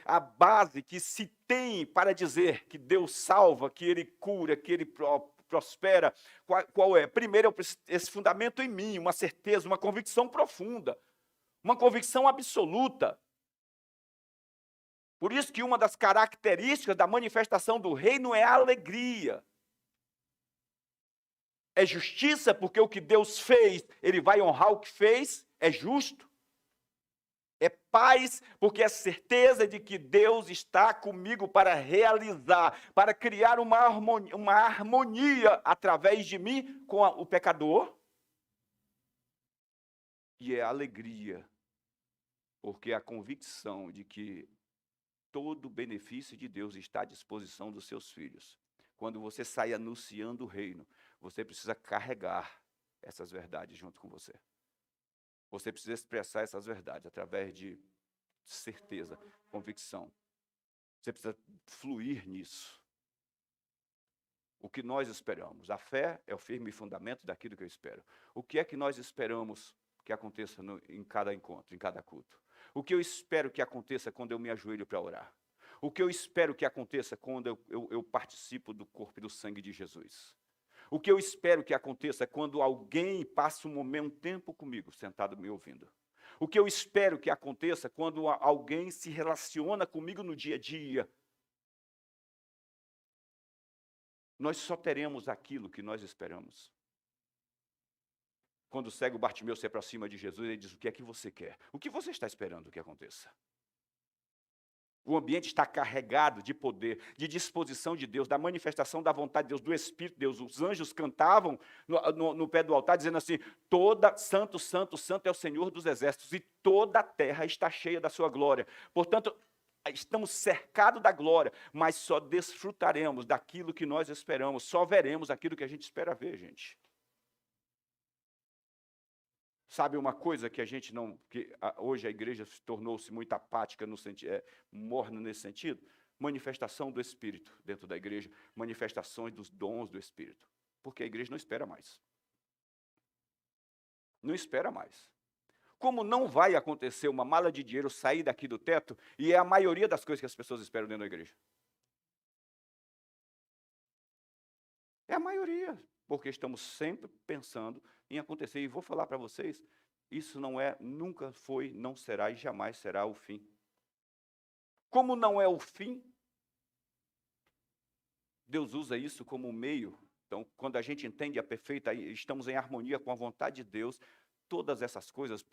a base que se tem para dizer que Deus salva, que Ele cura, que Ele prospera? Qual é? Primeiro, esse fundamento em mim, uma certeza, uma convicção profunda, uma convicção absoluta. Por isso que uma das características da manifestação do reino é a alegria. É justiça, porque o que Deus fez, Ele vai honrar o que fez, é justo. É paz, porque é certeza de que Deus está comigo para realizar, para criar uma harmonia através de mim com o pecador. E é alegria, porque a convicção de que todo o benefício de Deus está à disposição dos seus filhos. Quando você sai anunciando o reino, você precisa carregar essas verdades junto com você. Você precisa expressar essas verdades através de certeza, convicção. Você precisa fluir nisso. O que nós esperamos? A fé é o firme fundamento daquilo que eu espero. O que é que nós esperamos que aconteça em cada encontro, em cada culto? O que eu espero que aconteça quando eu me ajoelho para orar? O que eu espero que aconteça quando eu participo do corpo e do sangue de Jesus? O que eu espero que aconteça quando alguém passa um tempo comigo, sentado me ouvindo? O que eu espero que aconteça quando alguém se relaciona comigo no dia a dia? Nós só teremos aquilo que nós esperamos. Quando o cego Bartimeu se aproxima de Jesus, ele diz: o que é que você quer? O que você está esperando que aconteça? O ambiente está carregado de poder, de disposição de Deus, da manifestação da vontade de Deus, do Espírito de Deus. Os anjos cantavam no pé do altar, dizendo assim: santo, santo, santo é o Senhor dos exércitos, e toda a terra está cheia da sua glória. Portanto, estamos cercados da glória, mas só desfrutaremos daquilo que nós esperamos, só veremos aquilo que a gente espera ver, gente. Sabe uma coisa que a gente não, hoje a igreja tornou-se muito apática, morna nesse sentido? Manifestação do Espírito dentro da igreja, manifestações dos dons do Espírito. Porque a igreja não espera mais. Não espera mais. Como não vai acontecer uma mala de dinheiro sair daqui do teto, e é a maioria das coisas que as pessoas esperam dentro da igreja. É a maioria, porque estamos sempre pensando em acontecer. E vou falar para vocês, isso nunca foi, não será e jamais será o fim. Como não é o fim, Deus usa isso como um meio. Então, quando a gente entende estamos em harmonia com a vontade de Deus, todas essas coisas,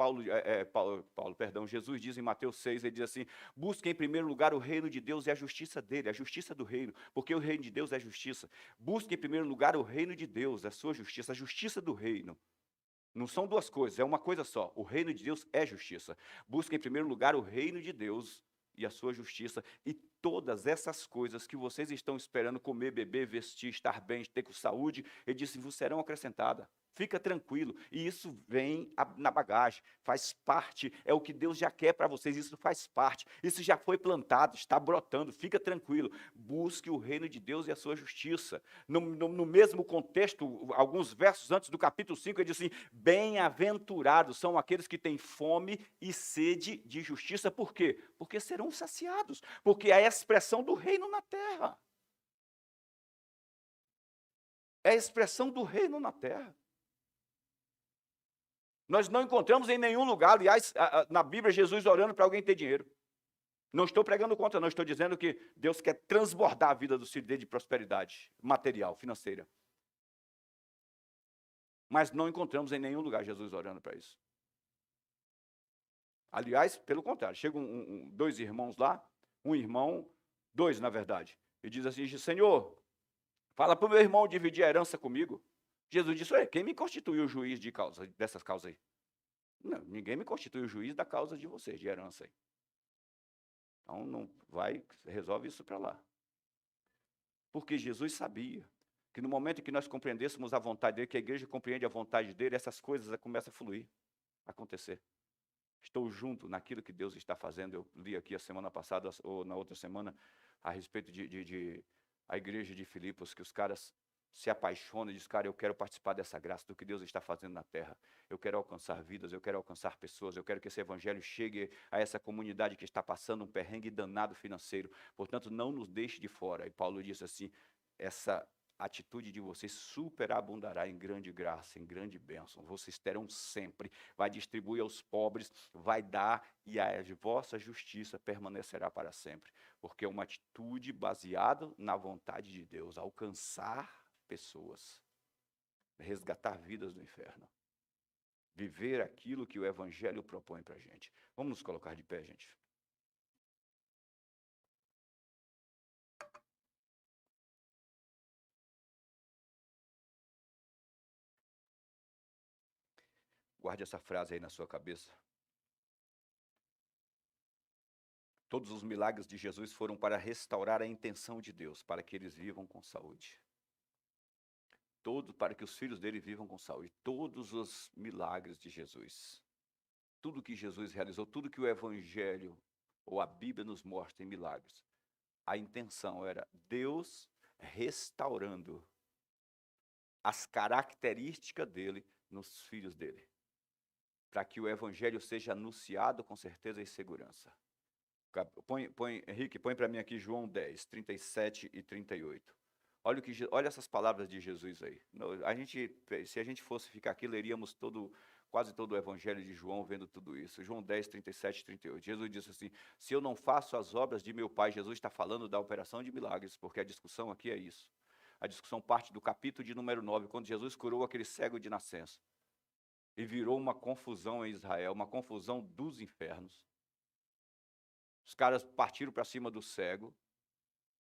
Jesus diz em Mateus 6, ele diz assim: busquem em primeiro lugar o reino de Deus e a justiça dele, a justiça do reino, porque o reino de Deus é justiça. Busquem em primeiro lugar o reino de Deus, a sua justiça, a justiça do reino. Não são duas coisas, é uma coisa só. O reino de Deus é justiça. Busquem em primeiro lugar o reino de Deus e a sua justiça, e todas essas coisas que vocês estão esperando, comer, beber, vestir, estar bem, ter com saúde, ele disse, vos serão acrescentadas. Fica tranquilo, e isso vem na bagagem, faz parte, é o que Deus já quer para vocês, isso faz parte, isso já foi plantado, está brotando, fica tranquilo, busque o reino de Deus e a sua justiça. No mesmo contexto, alguns versos antes do capítulo 5, ele diz assim, bem-aventurados são aqueles que têm fome e sede de justiça, por quê? Porque serão saciados, porque é a expressão do reino na terra. É a expressão do reino na terra. Nós não encontramos em nenhum lugar, aliás, na Bíblia, Jesus orando para alguém ter dinheiro. Não estou pregando contra, não estou dizendo que Deus quer transbordar a vida do filho dele de prosperidade material, financeira. Mas não encontramos em nenhum lugar Jesus orando para isso. Aliás, pelo contrário, chegam dois irmãos lá, dois na verdade, e diz assim, Senhor, fala para o meu irmão dividir a herança comigo. Jesus disse, quem me constituiu o juiz dessas causas aí? Não, ninguém me constitui o juiz da causa de vocês, de herança aí. Então, resolve isso para lá. Porque Jesus sabia Que no momento em que nós compreendêssemos a vontade dele, que a igreja compreende a vontade dele, essas coisas começam a fluir, a acontecer. Estou junto naquilo que Deus está fazendo. Eu li aqui a semana passada, ou na outra semana, a respeito de a igreja de Filipos, que os caras se apaixonam e dizem, cara, eu quero participar dessa graça, do que Deus está fazendo na terra. Eu quero alcançar vidas, eu quero alcançar pessoas, eu quero que esse evangelho chegue a essa comunidade que está passando um perrengue danado financeiro. Portanto, não nos deixe de fora. E Paulo disse assim, essa atitude de vocês superabundará em grande graça, em grande bênção. Vocês terão sempre, vai distribuir aos pobres, vai dar, e a vossa justiça permanecerá para sempre. Porque é uma atitude baseada na vontade de Deus, alcançar pessoas, resgatar vidas do inferno, viver aquilo que o evangelho propõe para a gente. Vamos nos colocar de pé, gente. Guarde essa frase aí na sua cabeça. Todos os milagres de Jesus foram para restaurar a intenção de Deus, para que eles vivam com saúde. Para que os filhos dele vivam com saúde. Todos os milagres de Jesus, tudo que Jesus realizou, tudo que o Evangelho ou a Bíblia nos mostra em milagres, a intenção era Deus restaurando as características dele nos filhos dele, para que o Evangelho seja anunciado com certeza e segurança. Henrique, põe para mim aqui João 10, 37 e 38. Olha essas palavras de Jesus aí. Se a gente fosse ficar aqui, leríamos quase todo o evangelho de João, vendo tudo isso. João 10, 37 e 38. Jesus disse assim, se eu não faço as obras de meu Pai, Jesus está falando da operação de milagres, porque a discussão aqui é isso. A discussão parte do capítulo de número 9, quando Jesus curou aquele cego de nascença. E virou uma confusão em Israel, uma confusão dos infernos. Os caras partiram para cima do cego,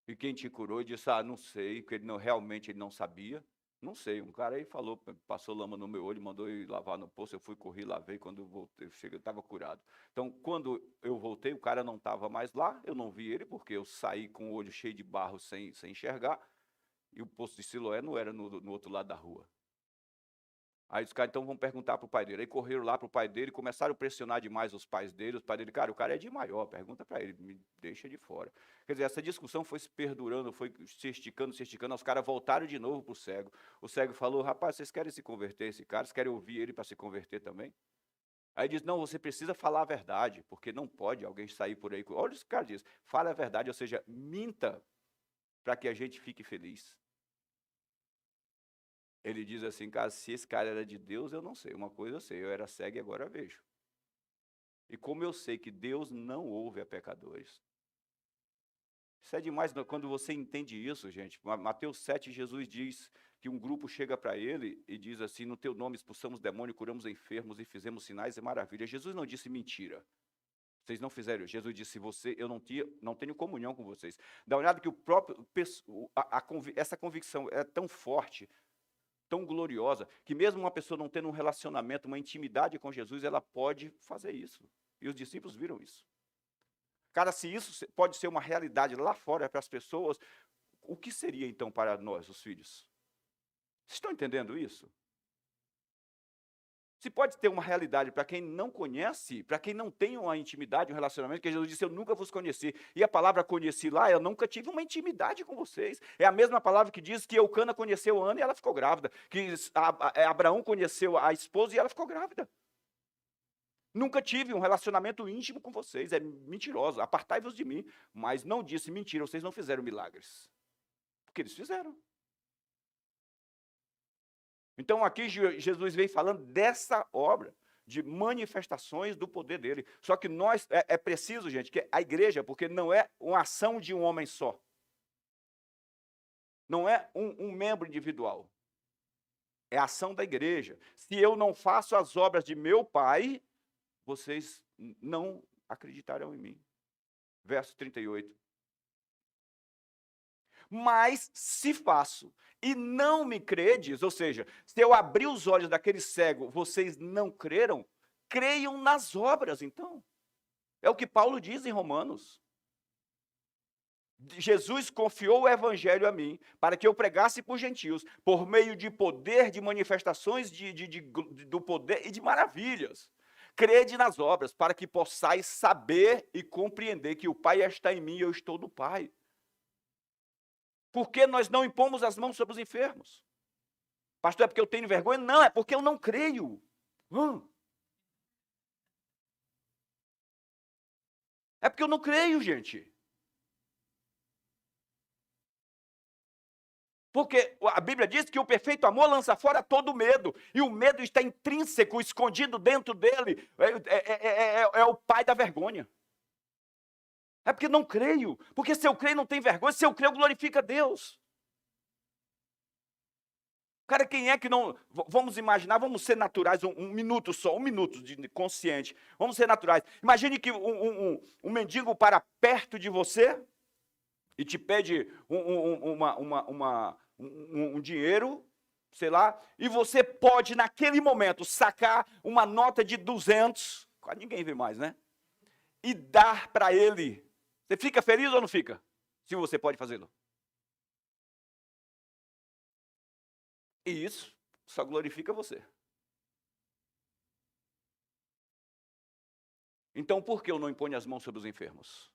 e quem te curou disse, não sei, porque realmente ele não sabia. Não sei, um cara aí falou, passou lama no meu olho, mandou ir lavar no poço, eu fui, corri, lavei, quando eu voltei, eu estava curado. Então, quando eu voltei, o cara não estava mais lá, eu não vi ele, porque eu saí com o olho cheio de barro, sem enxergar, e o poço de Siloé não era no outro lado da rua. Aí os caras, então, vão perguntar para o pai dele. Aí correram lá para o pai dele, começaram a pressionar demais os pais dele. Os pais dele, cara, o cara é de maior, pergunta para ele, me deixa de fora. Quer dizer, essa discussão foi se perdurando, foi se esticando, os caras voltaram de novo para o cego. O cego falou, rapaz, vocês querem se converter esse cara? Vocês querem ouvir ele para se converter também? Aí diz, não, você precisa falar a verdade, porque não pode alguém sair por aí. Olha o que o cara diz, fala a verdade, ou seja, minta para que a gente fique feliz. Ele diz assim, cara, se esse cara era de Deus, eu não sei. Uma coisa eu sei, eu era cego e agora vejo. E como eu sei que Deus não ouve a pecadores. Isso é demais, quando você entende isso, gente. Mateus 7, Jesus diz que um grupo chega para ele e diz assim, no teu nome expulsamos demônio, curamos enfermos e fizemos sinais e maravilhas. Jesus não disse mentira. Vocês não fizeram. Jesus disse, eu não tenho comunhão com vocês. Dá uma olhada que essa convicção é tão forte, tão gloriosa, que mesmo uma pessoa não tendo um relacionamento, uma intimidade com Jesus, ela pode fazer isso. E os discípulos viram isso. Cara, se isso pode ser uma realidade lá fora para as pessoas, o que seria então para nós, os filhos? Vocês estão entendendo isso? Se pode ter uma realidade para quem não conhece, para quem não tem uma intimidade, um relacionamento, que Jesus disse, eu nunca vos conheci. E a palavra conheci lá, eu nunca tive uma intimidade com vocês. É a mesma palavra que diz que Eucana conheceu Ana e ela ficou grávida. Que Abraão conheceu a esposa e ela ficou grávida. Nunca tive um relacionamento íntimo com vocês, é mentiroso, apartai-vos de mim. Mas não disse mentira, vocês não fizeram milagres. Porque eles fizeram. Então aqui Jesus vem falando dessa obra, de manifestações do poder dele. Só que é preciso, gente, que a igreja, porque não é uma ação de um homem só. Não é um membro individual. É a ação da igreja. Se eu não faço as obras de meu Pai, vocês não acreditarão em mim. Verso 38. Mas se faço e não me credes, ou seja, se eu abrir os olhos daquele cego, vocês não creram, creiam nas obras, então. É o que Paulo diz em Romanos. Jesus confiou o evangelho a mim, para que eu pregasse por gentios, por meio de poder, de manifestações do poder e de maravilhas. Crede nas obras, para que possais saber e compreender que o Pai está em mim e eu estou no Pai. Por que nós não impomos as mãos sobre os enfermos? Pastor, é porque eu tenho vergonha? Não, é porque eu não creio. É porque eu não creio, gente. Porque a Bíblia diz que o perfeito amor lança fora todo medo. E o medo está intrínseco, escondido dentro dele. É o pai da vergonha. É porque não creio. Porque se eu creio, não tem vergonha. Se eu creio, glorifica Deus. Cara, quem é que não... Vamos imaginar, vamos ser naturais um minuto só, um minuto de consciente. Vamos ser naturais. Imagine que um mendigo para perto de você e te pede um dinheiro, sei lá, e você pode, naquele momento, sacar uma nota de 200, quase ninguém vê mais, né? E dar para ele. Você fica feliz ou não fica? Se você pode fazê-lo. E isso só glorifica você. Então, por que eu não imponho as mãos sobre os enfermos?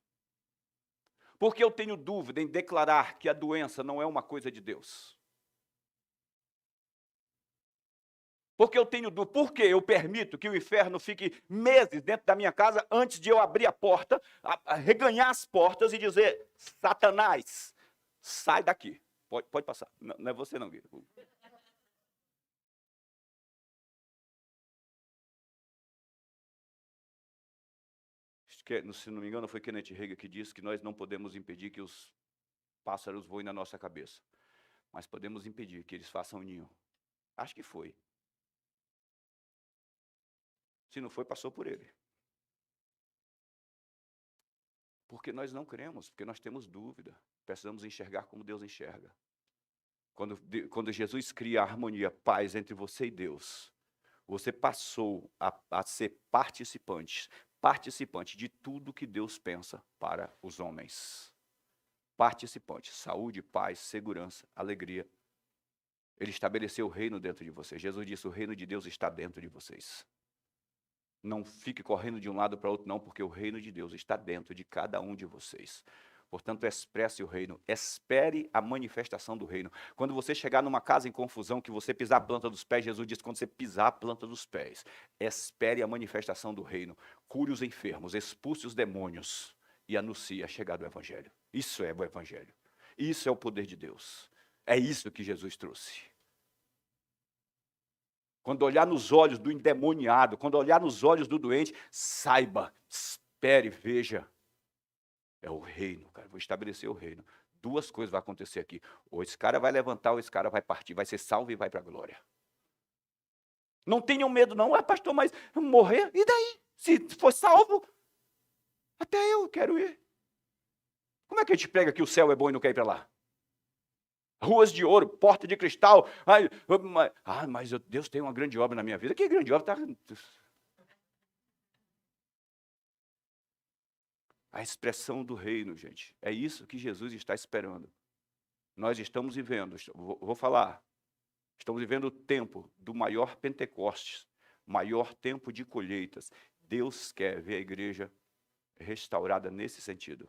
Porque eu tenho dúvida em declarar que a doença não é uma coisa de Deus. Porque eu tenho dúvida, porque eu permito que o inferno fique meses dentro da minha casa antes de eu abrir a porta, reganhar as portas e dizer: Satanás, sai daqui. Pode passar. Não é você não, Guilherme. Se não me engano, foi Kenneth Hagin que disse que nós não podemos impedir que os pássaros voem na nossa cabeça, mas podemos impedir que eles façam ninho. Acho que foi. Se não foi, passou por ele. Porque nós não cremos, porque nós temos dúvida. Precisamos enxergar como Deus enxerga. Quando Jesus cria a harmonia, paz entre você e Deus, você passou a ser participante de tudo que Deus pensa para os homens. Participante, saúde, paz, segurança, alegria. Ele estabeleceu o reino dentro de vocês. Jesus disse: o reino de Deus está dentro de vocês. Não fique correndo de um lado para outro, não, porque o reino de Deus está dentro de cada um de vocês. Portanto, expresse o reino, espere a manifestação do reino. Quando você chegar numa casa em confusão, que você pisar a planta dos pés, Jesus diz: quando você pisar a planta dos pés, espere a manifestação do reino. Cure os enfermos, expulse os demônios e anuncie a chegada do evangelho. Isso é o evangelho. Isso é o poder de Deus. É isso que Jesus trouxe. Quando olhar nos olhos do endemoniado, quando olhar nos olhos do doente, saiba, espere, veja. É o reino, cara. Vou estabelecer o reino. Duas coisas vão acontecer aqui. Ou esse cara vai levantar, ou esse cara vai partir. Vai ser salvo e vai para a glória. Não tenham medo, não. Pastor, mas morrer? E daí? Se for salvo, até eu quero ir. Como é que a gente prega que o céu é bom e não quer ir para lá? Ruas de ouro, porta de cristal. Mas Deus tem uma grande obra na minha vida. Que grande obra? A expressão do reino, gente. É isso que Jesus está esperando. Nós estamos vivendo, vou falar, estamos vivendo o tempo do maior Pentecostes, maior tempo de colheitas. Deus quer ver a igreja restaurada nesse sentido.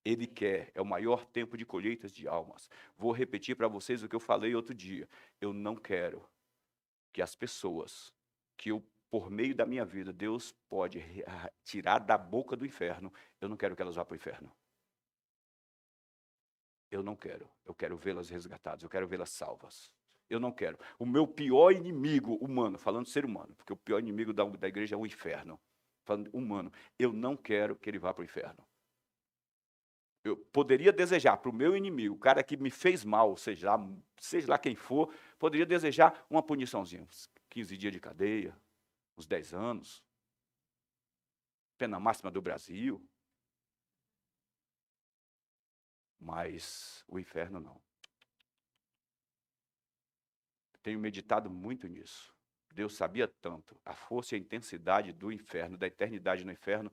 Ele quer, é o maior tempo de colheitas de almas. Vou repetir para vocês o que eu falei outro dia. Eu não quero que as pessoas, por meio da minha vida, Deus pode tirar da boca do inferno, eu não quero que elas vá para o inferno. Eu não quero. Eu quero vê-las resgatadas, eu quero vê-las salvas. Eu não quero. O meu pior inimigo humano, falando ser humano, porque o pior inimigo da igreja é o inferno, falando humano, eu não quero que ele vá para o inferno. Eu poderia desejar para o meu inimigo, o cara que me fez mal, seja lá quem for, poderia desejar uma puniçãozinha, uns 15 dias de cadeia, uns 10 anos, pena máxima do Brasil. Mas o inferno não. Tenho meditado muito nisso. Deus sabia tanto a força e a intensidade do inferno, da eternidade no inferno,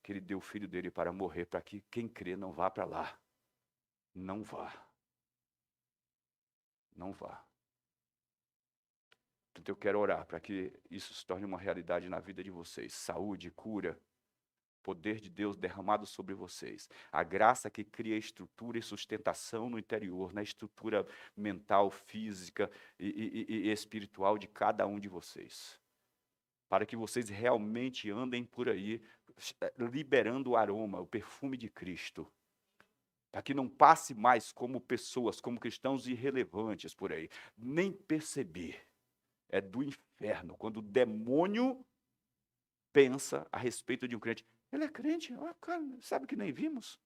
que ele deu o filho dele para morrer, para que quem crê não vá para lá. Não vá. Não vá. Então eu quero orar para que isso se torne uma realidade na vida de vocês. Saúde, cura, poder de Deus derramado sobre vocês. A graça que cria estrutura e sustentação no interior, na estrutura mental, física e espiritual de cada um de vocês. Para que vocês realmente andem por aí, liberando o aroma, o perfume de Cristo. Para que não passe mais como pessoas, como cristãos irrelevantes por aí. Nem perceber. É do inferno. Quando o demônio pensa a respeito de um crente. Ele é crente? Ah, cara, sabe que nem vimos?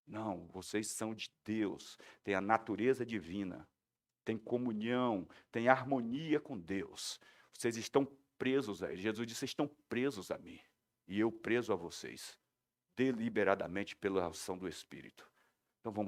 Não, vocês são de Deus. Tem a natureza divina. Tem comunhão. Tem harmonia com Deus. Vocês estão presos a Ele. Jesus disse, vocês estão presos a mim. E eu preso a vocês. Deliberadamente pela ação do Espírito. Então vamos